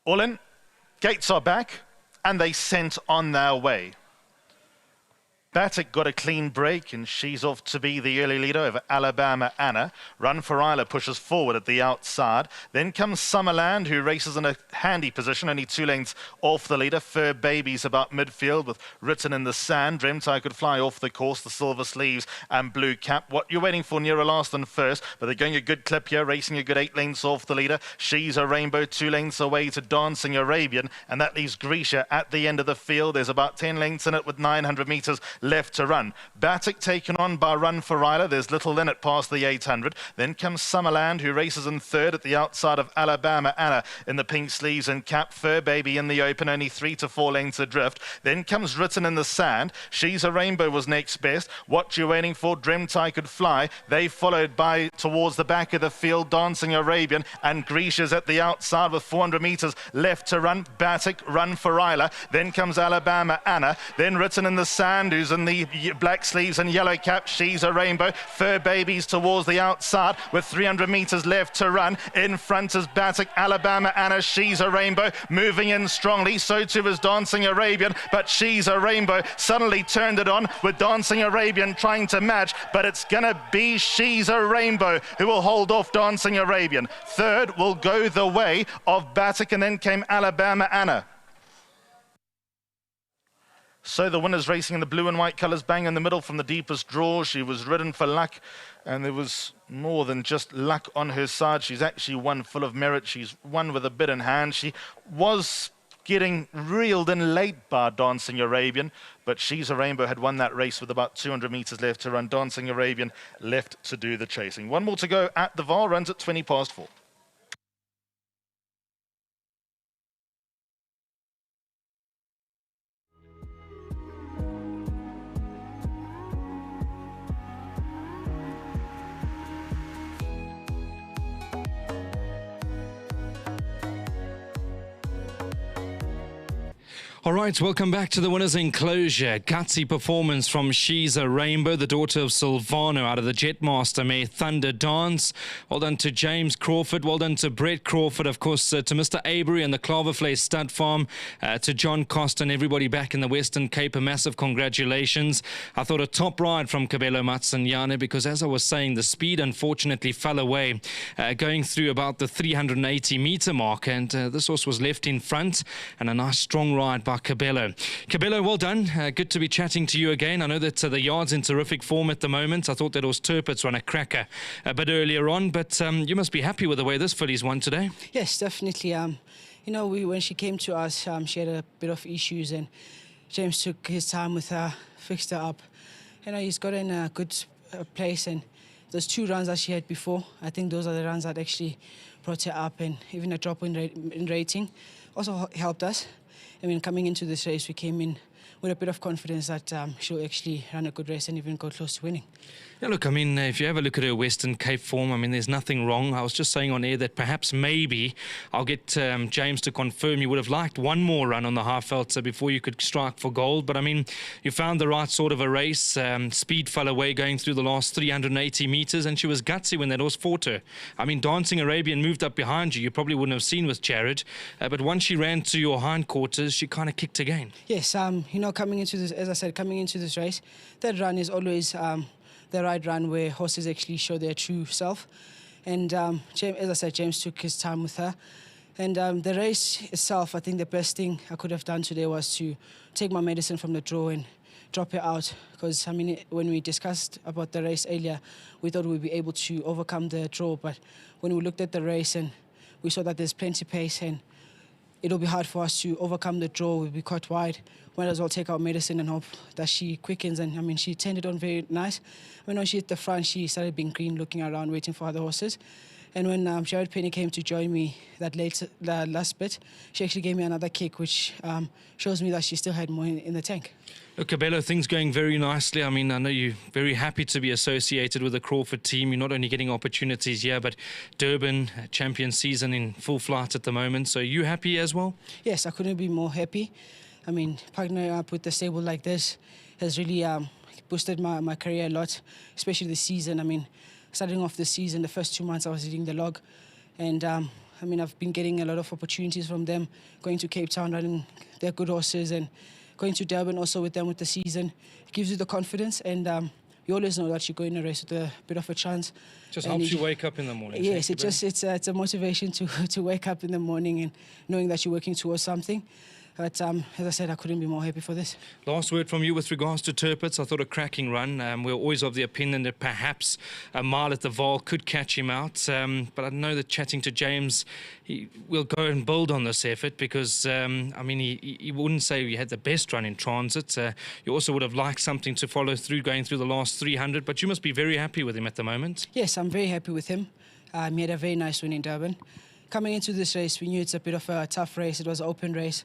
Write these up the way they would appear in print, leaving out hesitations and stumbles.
All in, gates are back, and they sent on their way. Batik got a clean break, and she's off to be the early leader over Alabama Anna. Run for Isla pushes forward at the outside. Then comes Summerland, who races in a handy position, only 2 lengths off the leader. Fur Baby's about midfield with Written in the Sand. Dreamt I Could Fly off the course, the silver sleeves and blue cap. What you're waiting for, nearer last than first, but they're going a good clip here, racing a good 8 lengths off the leader. She's a Rainbow, 2 lengths away to Dancing Arabian, and that leaves Grisha at the end of the field. There's about 10 lengths in it with 900 metres left to run. Batik taken on by Run for Ryla. There's little in it past the 800. Then comes Summerland, who races in third at the outside of Alabama Anna in the pink sleeves and cap. Fur Baby in the open, only 3 to 4 lengths adrift. Then comes Written in the Sand. She's a Rainbow was next best. What You Waiting For, Dreamt I Could Fly. They followed by towards the back of the field, Dancing Arabian, and Grisha's at the outside with 400 metres left to run. Batik, Run for Ryla. Then comes Alabama Anna. Then Written in the Sand, who's in the black sleeves and yellow cap. She's a Rainbow. Fur Babies towards the outside with 300 metres left to run. In front is Batik, Alabama Anna. She's a Rainbow, moving in strongly. So too is Dancing Arabian, but She's a Rainbow suddenly turned it on with Dancing Arabian trying to match, but it's gonna be She's a Rainbow who will hold off Dancing Arabian. Third will go the way of Batik, and then came Alabama Anna. So the winner's racing in the blue and white colours, bang in the middle from the deepest draw. She was ridden for luck, and there was more than just luck on her side. She's actually won full of merit. She's won with a bit in hand. She was getting reeled in late by Dancing Arabian, but She's a Rainbow had won that race with about 200 metres left to run. Dancing Arabian left to do the chasing. One more to go at the VAAL, runs at 20 past 4. All right, welcome back to the winner's enclosure. Gutsy performance from She's a Rainbow, the daughter of Silvano out of the Jetmaster mare Thunder Dance. Well done to James Crawford. Well done to Brett Crawford, of course, to Mr. Avery and the Claverflay Stud Farm, to John Costa and everybody back in the Western Cape. A massive congratulations. I thought a top ride from Cabello Matsanyane because, as I was saying, the speed unfortunately fell away going through about the 380-metre mark, and this horse was left in front, and a nice strong ride by Cabello. Cabello, well done. Good to be chatting to you again. I know that the yard's in terrific form at the moment. I thought that was Turpitz run a cracker a bit earlier on, but you must be happy with the way this filly's won today. Yes, definitely. You know, when she came to us, she had a bit of issues, and James took his time with her, fixed her up. You know, he's got in a good place, and those 2 runs that she had before, I think those are the runs that actually brought her up, and even a drop in rating also helped us. I mean, coming into this race, we came in with a bit of confidence that she'll actually run a good race and even go close to winning. Yeah, look, I mean, if you have a look at her Western Cape form, I mean, there's nothing wrong. I was just saying on air that perhaps maybe I'll get James to confirm you would have liked one more run on the Halfvelter before you could strike for gold. But, I mean, you found the right sort of a race. Speed fell away going through the last 380 metres, and she was gutsy when that horse fought her. I mean, Dancing Arabian moved up behind you. You probably wouldn't have seen with Jared. But once she ran to your hindquarters, she kind of kicked again. Yes, you know, coming into this, as I said, coming into this race, that run is always the right run where horses actually show their true self. And James, as I said, James took his time with her. And the race itself, I think the best thing I could have done today was to take my medicine from the draw and drop her out. Because, I mean, when we discussed about the race earlier, we thought we'd be able to overcome the draw. But when we looked at the race and we saw that there's plenty pace and it'll be hard for us to overcome the draw. We'll be caught wide. Might as well take our medicine and hope that she quickens. And, I mean, she turned it on very nice. When she hit the front, she started being green, looking around, waiting for other horses. And when Jared Penny came to join me that last bit, she actually gave me another kick, which shows me that she still had more in the tank. Look, Cabello, things going very nicely. I mean, I know you're very happy to be associated with the Crawford team. You're not only getting opportunities here, but Durban, champion season in full flight at the moment. So are you happy as well? Yes, I couldn't be more happy. I mean, partnering up with a stable like this has really boosted my career a lot, especially this season. I mean, starting off the season, the first 2 months I was hitting the log, and I mean, I've been getting a lot of opportunities from them, going to Cape Town, running their good horses, and going to Durban also with them with the season. It gives you the confidence, and you always know that you go in a race with a bit of a chance. Just helps you wake up in the morning. Yes, it's a motivation to wake up in the morning and knowing that you're working towards something. But as I said, I couldn't be more happy for this. Last word from you with regards to Turpitz. I thought a cracking run. We're always of the opinion that perhaps a mile at the VAAL could catch him out. But I know that chatting to James, he will go and build on this effort because, I mean, he wouldn't say he had the best run in transit. You also would have liked something to follow through going through the last 300. But you must be very happy with him at the moment. Yes, I'm very happy with him. He had a very nice win in Durban. Coming into this race, we knew it's a bit of a tough race. It was an open race.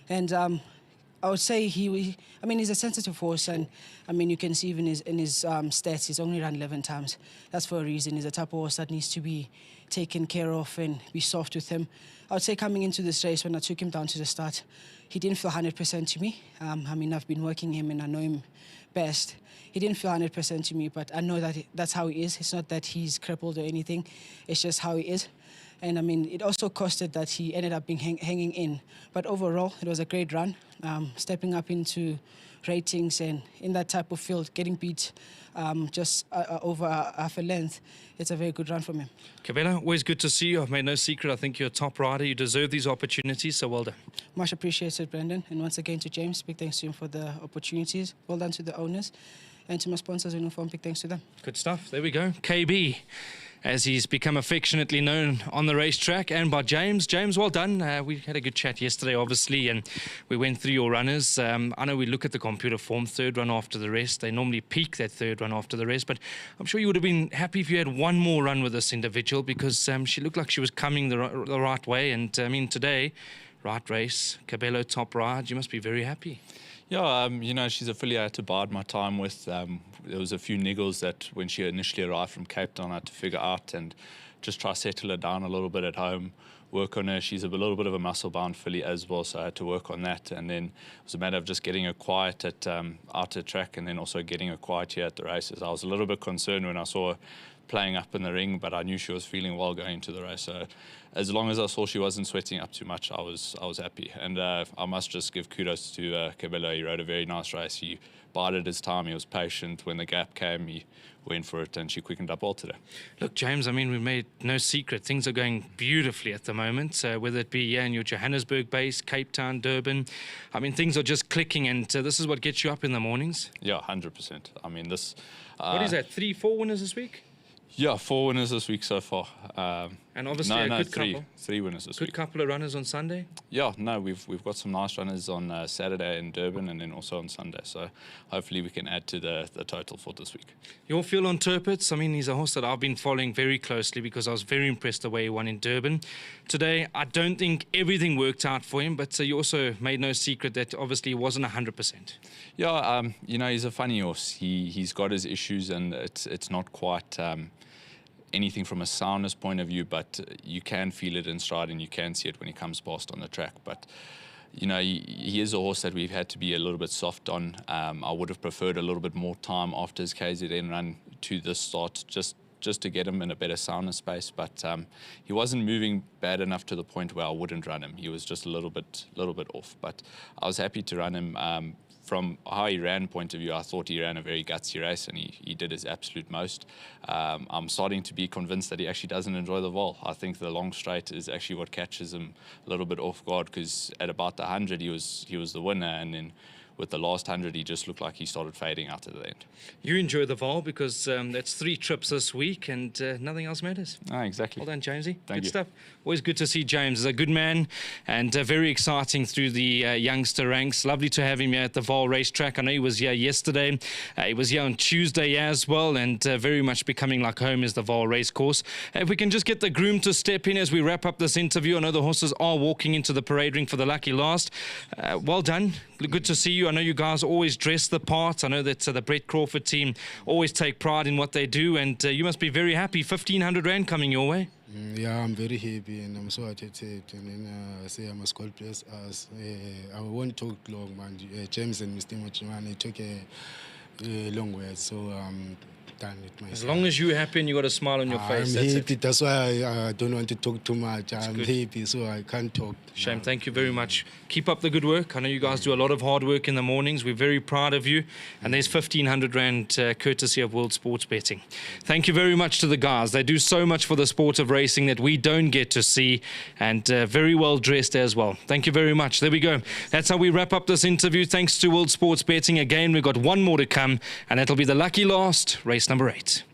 And I would say he's a sensitive horse, and I mean, you can see even in his stats, he's only run 11 times. That's for a reason. He's a type of horse that needs to be taken care of and be soft with him. I would say coming into this race, when I took him down to the start, he didn't feel 100% to me. I mean, I've been working him and I know him best. He didn't feel 100% to me, but I know that that's how he is. It's not that he's crippled or anything. It's just how he is. And I mean, it also costed that he ended up being hanging in. But overall, it was a great run. Stepping up into ratings and in that type of field, getting beat just over half a length, it's a very good run from him. Kabelo, always good to see you. I've made no secret. I think you're a top rider. You deserve these opportunities, so well done. Much appreciated, Brendan. And once again to James, big thanks to him for the opportunities. Well done to the owners. And to my sponsors in Uniform, big thanks to them. Good stuff. There we go. KB, as he's become affectionately known on the racetrack, and by James. James, well done. We had a good chat yesterday, obviously, and we went through your runners. I know we look at the computer form, third run after the rest. They normally peak that third run after the rest, but I'm sure you would have been happy if you had one more run with this individual because she looked like she was coming the right way. And, I mean, today, right race, Kabelo top ride, you must be very happy. Yeah, you know, she's a filly I had to bide my time with. There was a few niggles that when she initially arrived from Cape Town I had to figure out and just try to settle her down a little bit at home, work on her. She's a little bit of a muscle-bound filly as well, so I had to work on that. And then it was a matter of just getting her quiet at out at track and then also getting her quiet here at the races. I was a little bit concerned when I saw her playing up in the ring, but I knew she was feeling well going into the race. So as long as I saw she wasn't sweating up too much, I was happy. And I must just give kudos to Kabelo. He rode a very nice race. He bided his time. He was patient. When the gap came, he went for it, and she quickened up well today. Look, James, I mean, we've made no secret. Things are going beautifully at the moment, whether it be in your Johannesburg base, Cape Town, Durban. I mean, things are just clicking, and this is what gets you up in the mornings. Yeah, 100%. I mean, this... what is that, 3-4 winners this week? Yeah, 4 winners this week so far. And obviously a good couple. Three winners this week. Good couple of runners on Sunday? Yeah, no, we've got some nice runners on Saturday in Durban and then also on Sunday. So hopefully we can add to the total for this week. Your feel on Turpitz? I mean, he's a horse that I've been following very closely because I was very impressed the way he won in Durban. Today, I don't think everything worked out for him, but you also made no secret that obviously he wasn't 100%. Yeah, you know, he's a funny horse. He's got his issues and it's not quite... anything from a soundness point of view, but you can feel it in stride and you can see it when he comes past on the track. But, you know, he is a horse that we've had to be a little bit soft on. I would have preferred a little bit more time after his KZN run to this start, just to get him in a better soundness space. But he wasn't moving bad enough to the point where I wouldn't run him. He was just a little bit off. But I was happy to run him. From how he ran point of view, I thought he ran a very gutsy race and he did his absolute most. I'm starting to be convinced that he actually doesn't enjoy the VAAL. I think the long straight is actually what catches him a little bit off guard because at about the 100 he was the winner, and then with the last 100 he just looked like he started fading out at the end. You enjoy the VAAL because that's 3 trips this week and nothing else matters. Ah, exactly. Well done, Jamesy. Thank good you. Stuff. Always good to see James. He's a good man and very exciting through the youngster ranks. Lovely to have him here at the VAAL racetrack. I know he was here yesterday. He was here on Tuesday as well, and very much becoming like home is the VAAL racecourse. If we can just get the groom to step in as we wrap up this interview. I know the horses are walking into the parade ring for the lucky last. Well done. Good to see you. I know you guys always dress the part. I know that the Brett Crawford team always take pride in what they do, and you must be very happy. 1,500 Rand coming your way. Yeah, I'm very happy and I'm so excited. And then say I must God bless us. I won't talk long, man. James and Mr. Mochimane took a long way. So done it myself. As long as you're happy and you got a smile on your face, I'm that's happy. it. That's why I don't want to talk too much. I'm good. happy, so I can't talk. Shame, thank you very much. Keep up the good work. I know you guys do a lot of hard work in the mornings. We're very proud of you. And there's 1,500 Rand courtesy of World Sports Betting. Thank you very much to the guys. They do so much for the sport of racing that we don't get to see, and very well dressed as well. Thank you very much. There we go. That's how we wrap up this interview. Thanks to World Sports Betting. Again, we've got one more to come, and that'll be the lucky last, race number 8.